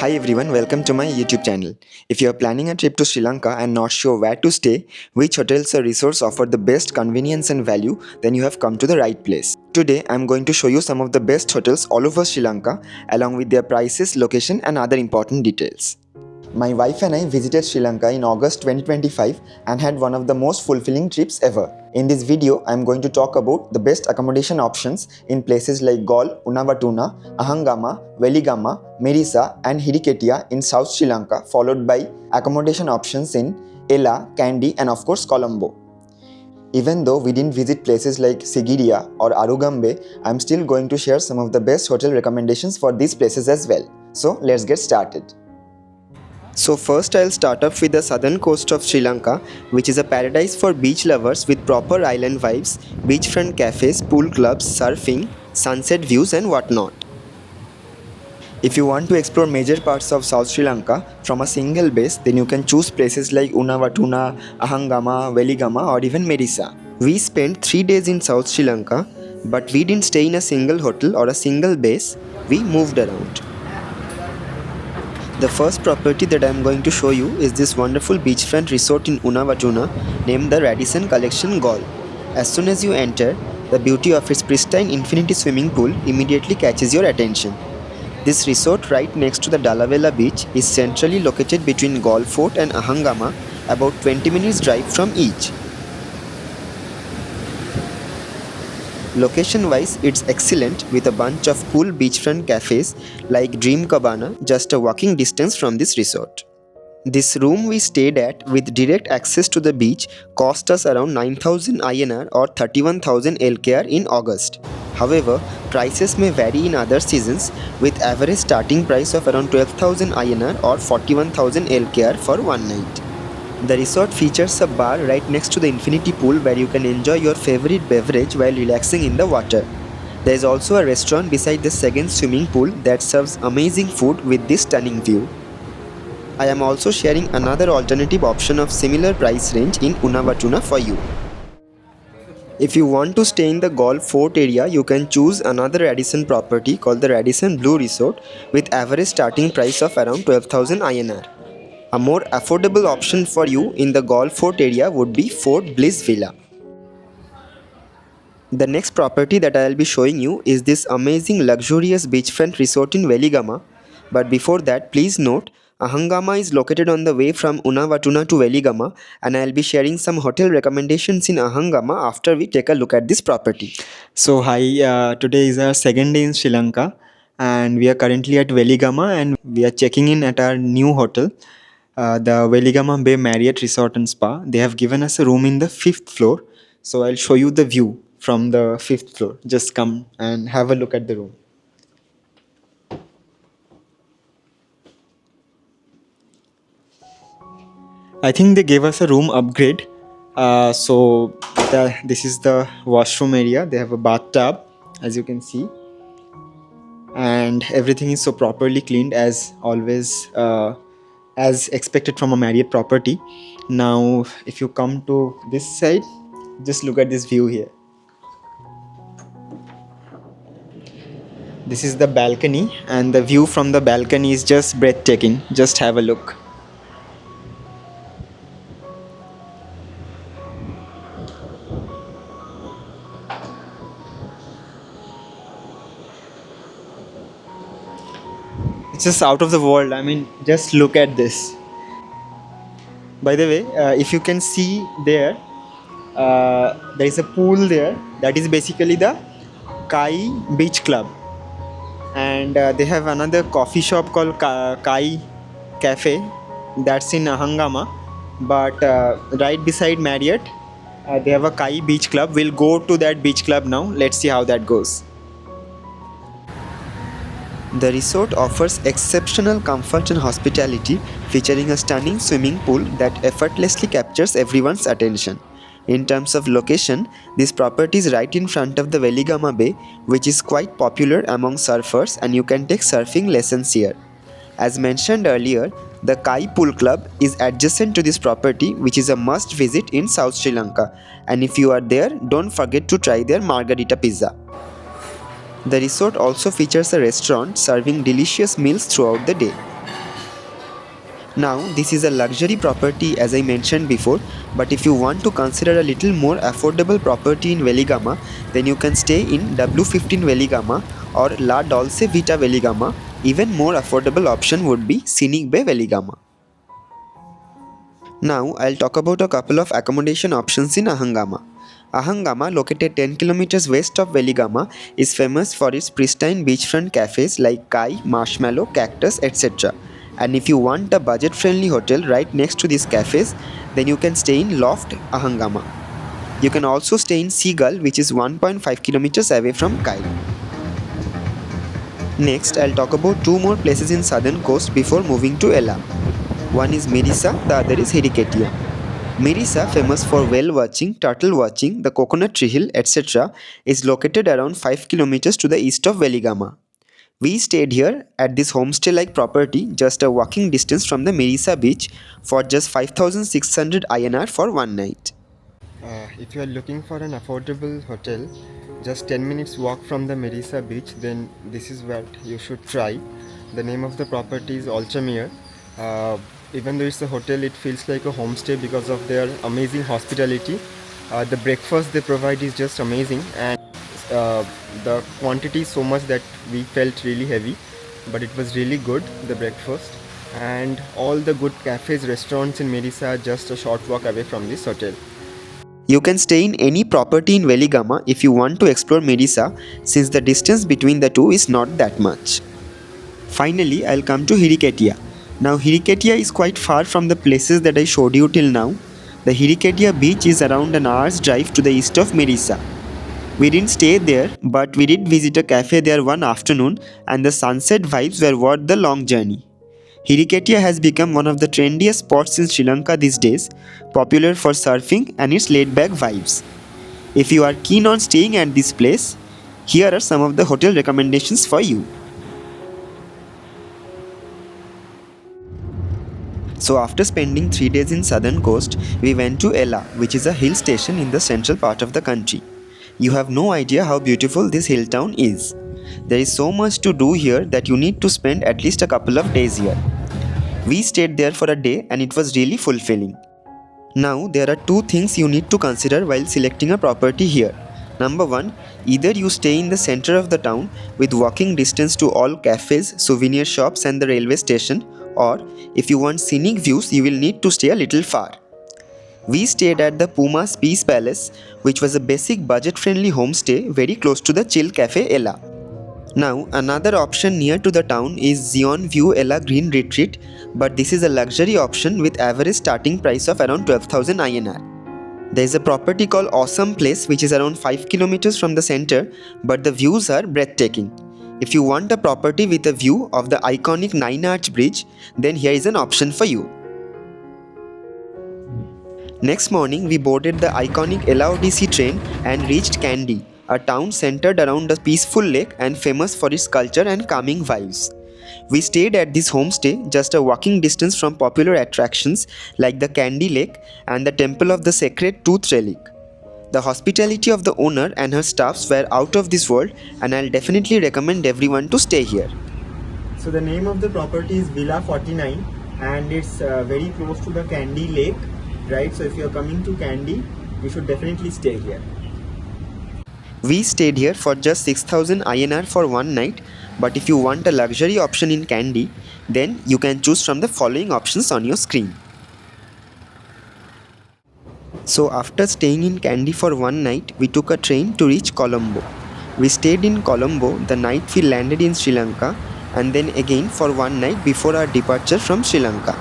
Hi everyone, welcome to my YouTube channel. If you are planning a trip to Sri Lanka and not sure where to stay, which hotels or resorts offer the best convenience and value, then you have come to the right place. Today, I am going to show you some of the best hotels all over Sri Lanka along with their prices, location and other important details. My wife and I visited Sri Lanka in August 2025 and had one of the most fulfilling trips ever. In this video, I am going to talk about the best accommodation options in places like Galle, Unawatuna, Ahangama, Weligama, Mirissa and Hiriketiya in South Sri Lanka, followed by accommodation options in Ella, Kandy and of course Colombo. Even though we didn't visit places like Sigiriya or Arugam, I am still going to share some of the best hotel recommendations for these places as well. So let's get started. So first I'll start off with the southern coast of Sri Lanka, which is a paradise for beach lovers with proper island vibes, beachfront cafes, pool clubs, surfing, sunset views and whatnot. If you want to explore major parts of South Sri Lanka from a single base, then you can choose places like Unawatuna, Ahangama, Weligama or even Mirissa. We spent 3 days in South Sri Lanka, but we didn't stay in a single hotel or a single base, we moved around. The first property that I am going to show you is this wonderful beachfront resort in Unawatuna named the Radisson Collection Galle. As soon as you enter, the beauty of its pristine infinity swimming pool immediately catches your attention. This resort right next to the Dallavela beach is centrally located between Galle Fort and Ahangama, about 20 minutes drive from each. Location-wise, it's excellent with a bunch of cool beachfront cafes like Dream Cabana just a walking distance from this resort. This room we stayed at with direct access to the beach cost us around 9,000 INR or 31,000 LKR in August. However, prices may vary in other seasons with average starting price of around 12,000 INR or 41,000 LKR for one night. The resort features a bar right next to the infinity pool where you can enjoy your favorite beverage while relaxing in the water. There is also a restaurant beside the second swimming pool that serves amazing food with this stunning view. I am also sharing another alternative option of similar price range in Unawatuna for you. If you want to stay in the Galle Fort area, you can choose another Radisson property called the Radisson Blue Resort with average starting price of around 12,000 INR. A more affordable option for you in the Galle Fort area would be Fort Bliss Villa. The next property that I will be showing you is this amazing luxurious beachfront resort in Weligama. But before that, please note, Ahangama is located on the way from Unawatuna to Weligama and I will be sharing some hotel recommendations in Ahangama after we take a look at this property. So hi, today is our second day in Sri Lanka and we are currently at Weligama and we are checking in at our new hotel, the Weligama Bay Marriott Resort and Spa. They have given us a room in the 5th floor. So I'll show you the view from the 5th floor. Just come and have a look at the room. I think they gave us a room upgrade. This is the washroom area. They have a bathtub, as you can see, and everything is so properly cleaned as always, as expected from a Marriott property. Now, if you come to this side, just look at this view here. This is the balcony, and the view from the balcony is just breathtaking. Just have a look. It's just out of the world. I mean, just look at this. By the way, if you can see there, there is a pool there. That is basically the Kai Beach Club. And they have another coffee shop called Kai Cafe. That's in Ahangama. But right beside Marriott, they have a Kai Beach Club. We'll go to that beach club now. Let's see how that goes. The resort offers exceptional comfort and hospitality, featuring a stunning swimming pool that effortlessly captures everyone's attention. In terms of location, this property is right in front of the Weligama Bay, which is quite popular among surfers and you can take surfing lessons here. As mentioned earlier, the Kai Pool Club is adjacent to this property, which is a must visit in South Sri Lanka, and if you are there, don't forget to try their margarita pizza. The resort also features a restaurant serving delicious meals throughout the day. Now, this is a luxury property as I mentioned before, but if you want to consider a little more affordable property in Weligama, then you can stay in W15 Weligama or La Dolce Vita Weligama. Even more affordable option would be Scenic Bay Weligama. Now, I'll talk about a couple of accommodation options in Ahangama. Ahangama, located 10 kilometers west of Weligama, is famous for its pristine beachfront cafes like Kai, Marshmallow, Cactus, etc. And if you want a budget-friendly hotel right next to these cafes, then you can stay in Loft, Ahangama. You can also stay in Seagull, which is 1.5 kilometers away from Kai. Next, I'll talk about two more places in southern coast before moving to Ella. One is Mirissa, the other is Hiriketiya. Mirissa, famous for whale watching, turtle watching, the coconut tree hill, etc., is located around 5 kilometers to the east of Weligama. We stayed here at this homestay-like property just a walking distance from the Mirissa beach for just 5,600 INR for one night. If you are looking for an affordable hotel, just 10 minutes walk from the Mirissa beach, then this is what you should try. The name of the property is Alchamere. Even though it's a hotel, it feels like a homestay because of their amazing hospitality. The breakfast they provide is just amazing, and the quantity is so much that we felt really heavy, but it was really good, the breakfast. And all the good cafes, restaurants in Mirissa are just a short walk away from this hotel. You can stay in any property in Weligama if you want to explore Mirissa, since the distance between the two is not that much. Finally, I'll come to Hiriketiya. Now, Hiriketiya is quite far from the places that I showed you till now. The Hiriketiya beach is around an hour's drive to the east of Mirissa. We didn't stay there, but we did visit a cafe there one afternoon, and the sunset vibes were worth the long journey. Hiriketiya has become one of the trendiest spots in Sri Lanka these days, popular for surfing and its laid-back vibes. If you are keen on staying at this place, here are some of the hotel recommendations for you. So after spending 3 days in southern coast, we went to Ella, which is a hill station in the central part of the country. You have no idea how beautiful this hill town is. There is so much to do here that you need to spend at least a couple of days here. We stayed there for a day and it was really fulfilling. Now there are two things you need to consider while selecting a property here. Number one, either you stay in the center of the town with walking distance to all cafes, souvenir shops and the railway station, or if you want scenic views you will need to stay a little far. We stayed at the Puma's Peace Palace, which was a basic budget-friendly homestay very close to the chill cafe Ella. Now, another option near to the town is Zion View Ella Green Retreat, but this is a luxury option with average starting price of around 12,000 INR. There is a property called Awesome Place which is around 5 kilometers from the center, but the views are breathtaking. If you want a property with a view of the iconic Nine Arch Bridge, then here is an option for you. Next morning, we boarded the iconic LRTC train and reached Kandy, a town centered around a peaceful lake and famous for its culture and calming vibes. We stayed at this homestay just a walking distance from popular attractions like the Kandy Lake and the Temple of the Sacred Tooth Relic. The hospitality of the owner and her staffs were out of this world, and I'll definitely recommend everyone to stay here. So the name of the property is Villa 49 and it's very close to the Kandy Lake, right? So if you're coming to Kandy, you should definitely stay here. We stayed here for just 6,000 INR for one night, but if you want a luxury option in Kandy, then you can choose from the following options on your screen. So after staying in Kandy for one night, we took a train to reach Colombo. We stayed in Colombo the night we landed in Sri Lanka, and then again for one night before our departure from Sri Lanka.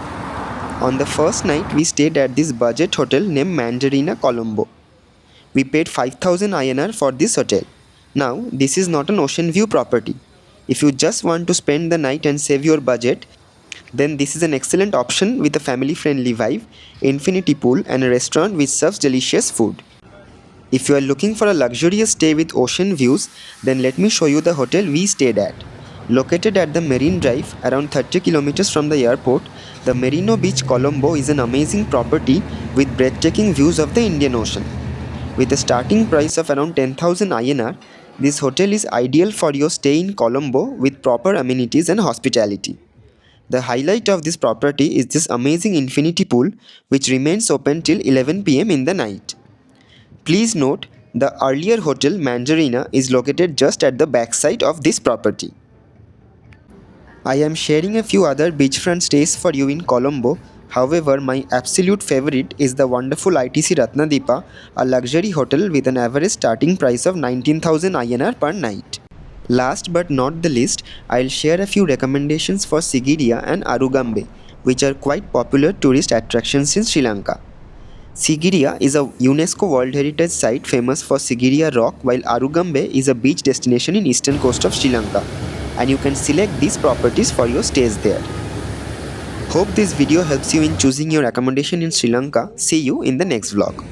On the first night, we stayed at this budget hotel named Mandarina Colombo. We paid 5,000 INR for this hotel. Now, this is not an ocean view property. If you just want to spend the night and save your budget, then this is an excellent option with a family-friendly vibe, infinity pool and a restaurant which serves delicious food. If you are looking for a luxurious stay with ocean views, then let me show you the hotel we stayed at. Located at the Marine Drive, around 30 kilometers from the airport, the Merino Beach Colombo is an amazing property with breathtaking views of the Indian Ocean. With a starting price of around 10,000 INR, this hotel is ideal for your stay in Colombo with proper amenities and hospitality. The highlight of this property is this amazing infinity pool which remains open till 11 pm in the night. Please note, the earlier hotel Mandarina is located just at the backside of this property. I am sharing a few other beachfront stays for you in Colombo. However, my absolute favorite is the wonderful ITC Ratnadeepa, a luxury hotel with an average starting price of 19,000 INR per night. Last but not the least, I'll share a few recommendations for Sigiriya and Arugam, which are quite popular tourist attractions in Sri Lanka. Sigiriya is a UNESCO World Heritage Site famous for Sigiriya rock, while Arugam is a beach destination in eastern coast of Sri Lanka, and you can select these properties for your stays there. Hope this video helps you in choosing your accommodation in Sri Lanka. See you in the next vlog.